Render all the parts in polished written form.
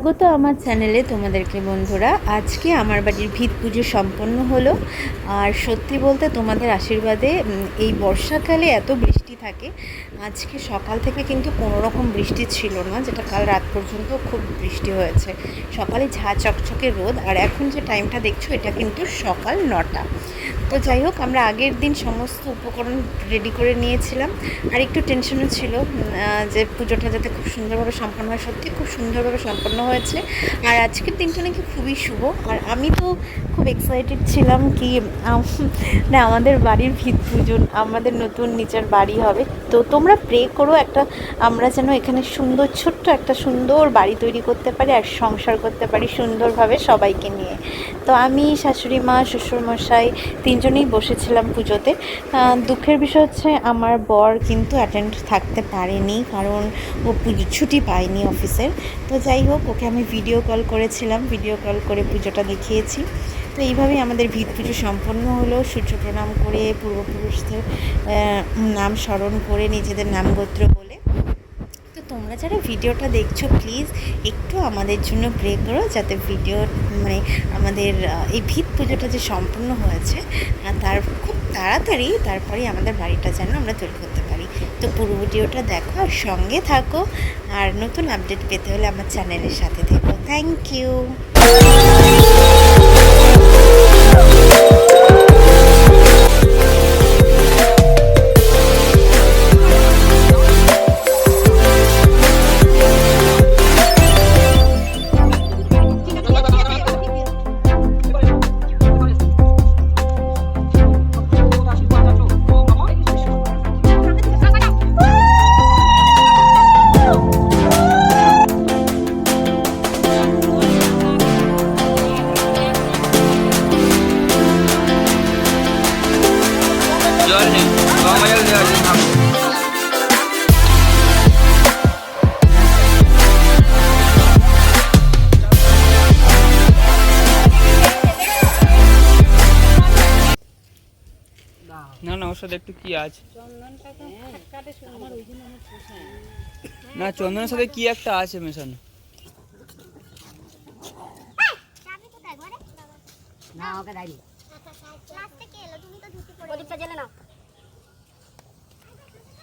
স্বাগত আমার চ্যানেলে তোমাদেরকে বন্ধুরা। আজকে আমার বাড়ির ভিত পুজো সম্পন্ন হলো। আর সত্যি বলতে তোমাদের আশীর্বাদে এই বর্ষাকালে এত বৃষ্টি থাকে। আজকে সকাল থেকে কিন্তু কোনো রকম বৃষ্টি ছিল না, যেটা কাল রাত পর্যন্ত খুব বৃষ্টি হয়েছে। সকালে ঝাঁ চকচকে রোদ, আর এখন যে টাইমটা দেখছো এটা কিন্তু সকাল 9টা। তো যাই হোক, আমরা আগের দিন সমস্ত উপকরণ রেডি করে নিয়েছিলাম। আর একটু টেনশনও ছিল যে পুজোটা যাতে খুব সুন্দরভাবে সম্পন্ন হয়। সত্যি খুব সুন্দরভাবে সম্পন্ন হয়েছে। আর আজকের দিনটা নাকি খুবই শুভ। আর আমি তো খুব এক্সাইটেড ছিলাম কি না, আমাদের বাড়ির ভিত পুজো, আমাদের নতুন নিচের বাড়ি হবে। তো তোমরা প্রে করো আমরা যেন এখানে সুন্দর ছোট্ট একটা সুন্দর বাড়ি তৈরি করতে পারি আর সংসার করতে পারি সুন্দরভাবে সবাইকে নিয়ে। তো আমি, শাশুড়ি মা, শ্বশুরমশাই তিনজনেই বসেছিলাম পুজোতে। দুঃখের বিষয় হচ্ছে আমার বর কিন্তু অ্যাটেন্ড থাকতে পারেনি, কারণ ও ছুটি পায়নি অফিসের। তো যাই হোক, ওকে আমি ভিডিও কল করেছিলাম, ভিডিও কল করে পুজোটা দেখিয়েছি। তো এইভাবেই আমাদের ভিত পুজো সম্পন্ন হলো। সূর্য প্রণাম করে, পূর্বপুরুষদের নাম স্মরণ করে, নিজেদের নাম গোত্র বলে। তো তোমরা যারা ভিডিওটা দেখছো প্লিজ একটু আমাদের জন্য প্রে করো, যাতে আমাদের এই ভিত পুজোটা যে সম্পূর্ণ হয়েছে তার খুব তাড়াতাড়ি তারপরেই আমাদের বাড়িটা যেন আমরা তৈরি করতে পারি। তো পুরো ভিডিওটা দেখো আর সঙ্গে থাকো। আর নতুন আপডেট পেতে হলে আমার চ্যানেলের সাথে থেকো। Thank you. জল নেই, গঙ্গা জল দেওয়া আছে থাকো। না না, ওর সাথে একটু কি আছে না, চন্দনের সাথে কি একটা আছে মেশানো। না ওকে দাইনি লাস্টে কে এলো? তুমি তো ধুতি পরে ওদিকটা জেলে নাও।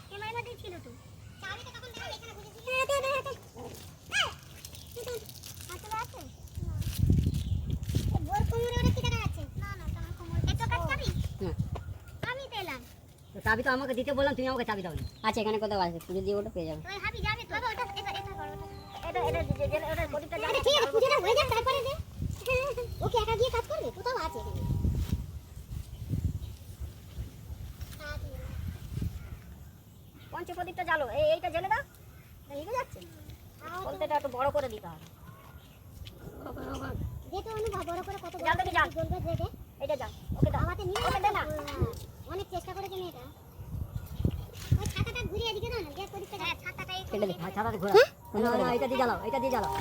ক্যামেরার মধ্যে ছিল তো চাবিটা তখন দেখা এখানে বুঝেছি। হাতে আছে না, ওর কোমরে ওরে কি দেখা যাচ্ছে? না না, তোমার কোমরে এত কাজ চাবি না, আমি পেলাম তো। চাবি তো আমাকে দিতে বললাম, তুমি আমাকে চাবি দাওনি। আচ্ছা, এখানে কোথাও আছে, পুজো দিয়ে ওটা পেয়ে যাবে। ওই হাবি যাবে তো। বাবা ওটা এটা করো, এটা জেলে ওটা ওদিকটা যাবে। ঠিক আছে, পুজোটা হয়ে যাক তারপরে দে। ওকে একা গিয়ে কাজ করবে? কোথাও আছে এখানে পঞ্চপ্রদীপটা জ্বালো। এইটা জেলে দাও। নিভে যাচ্ছে, বলতেটা একটু বড় করে দিতে হবে। যেটা অনুভব বড় করে কত বড় করে জ্বলবে দেখে। এটা যাও, ওকে দাও। আমাতে নিয়ে ওকে দে না, অনেক চেষ্টা করেছে মেয়েটা। ওই ছাতাটা ঘুরিয়ে এদিকে দাও না, যে প্রদীপটা ছাতাটা এই কেটে দে। ছাতাটা ঘোরা। না না, এটা দিয়ে জ্বালাও, এটা দিয়ে জ্বালাও।